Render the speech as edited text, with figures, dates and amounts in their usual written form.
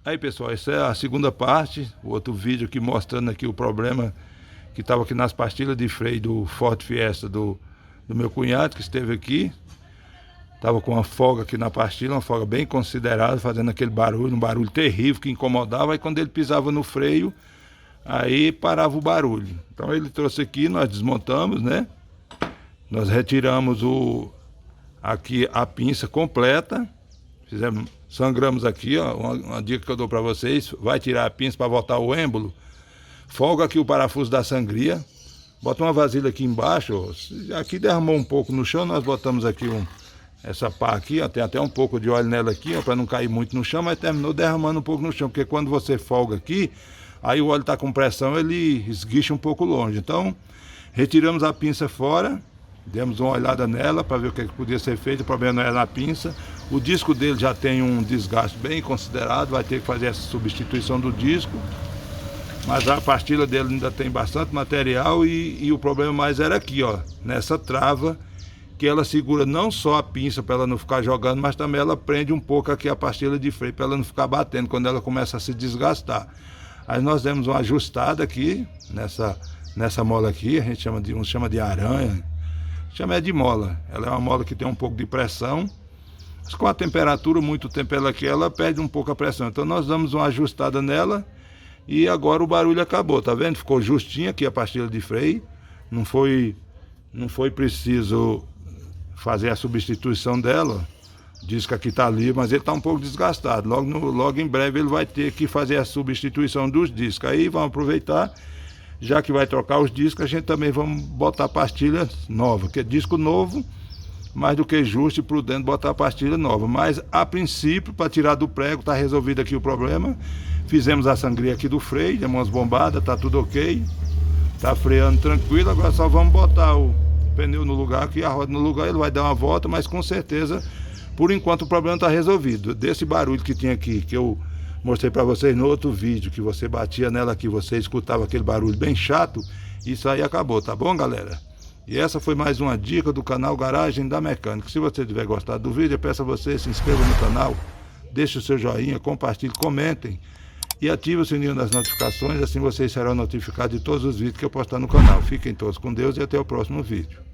Aí pessoal, essa é a segunda parte, o outro vídeo aqui mostrando aqui o problema que estava aqui nas pastilhas de freio do Ford Fiesta do meu cunhado que esteve aqui. Estava com uma folga aqui na pastilha, uma folga bem considerável, fazendo aquele barulho, um barulho terrível que incomodava. Aí quando ele pisava no freio, aí parava o barulho. Então ele trouxe aqui, nós desmontamos, né? Nós retiramos aqui a pinça completa. Sangramos aqui, ó, uma dica que eu dou para vocês: vai tirar a pinça para voltar o êmbolo, folga aqui o parafuso da sangria, bota uma vasilha aqui embaixo, ó. Aqui derramou um pouco no chão, nós botamos aqui essa pá aqui, ó, tem até um pouco de óleo nela aqui, ó, para não cair muito no chão, mas terminou derramando um pouco no chão, porque quando você folga aqui, aí o óleo está com pressão, ele esguicha um pouco longe. Então retiramos a pinça fora, demos uma olhada nela para ver o que podia ser feito. O problema não é na pinça. O disco dele já tem um desgaste bem considerado, vai ter que fazer essa substituição do disco. Mas a pastilha dele ainda tem bastante material e o problema mais era aqui, ó, nessa trava, que ela segura não só a pinça para ela não ficar jogando, mas também ela prende um pouco aqui a pastilha de freio para ela não ficar batendo quando ela começa a se desgastar. Aí nós demos uma ajustada aqui nessa mola aqui, a gente chama de aranha. Chama de mola, ela é uma mola que tem um pouco de pressão, mas com a temperatura, muito tempo ela perde um pouco a pressão. Então nós damos uma ajustada nela e agora o barulho acabou, tá vendo? Ficou justinho aqui a pastilha de freio, não foi preciso fazer a substituição dela. O disco aqui tá ali, mas ele tá um pouco desgastado. Logo em breve ele vai ter que fazer a substituição dos discos. Aí vamos aproveitar. Já que vai trocar os discos, a gente também vamos botar pastilha nova, que é disco novo, mais do que justo e prudente botar pastilha nova. Mas a princípio, para tirar do prego, está resolvido aqui o problema. Fizemos a sangria aqui do freio, demos umas bombadas, tá tudo ok, tá freando tranquilo. Agora só vamos botar o pneu no lugar aqui, a roda no lugar, ele vai dar uma volta, mas com certeza, por enquanto o problema está resolvido. Desse barulho que tinha aqui, que eu mostrei para vocês no outro vídeo, que você batia nela aqui, você escutava aquele barulho bem chato, isso aí acabou, tá bom, galera? E essa foi mais uma dica do canal Garagem da Mecânica. Se você tiver gostado do vídeo, eu peço a você se inscreva no canal, deixe o seu joinha, compartilhe, comentem e ative o sininho das notificações, assim vocês serão notificados de todos os vídeos que eu postar no canal. Fiquem todos com Deus e até o próximo vídeo.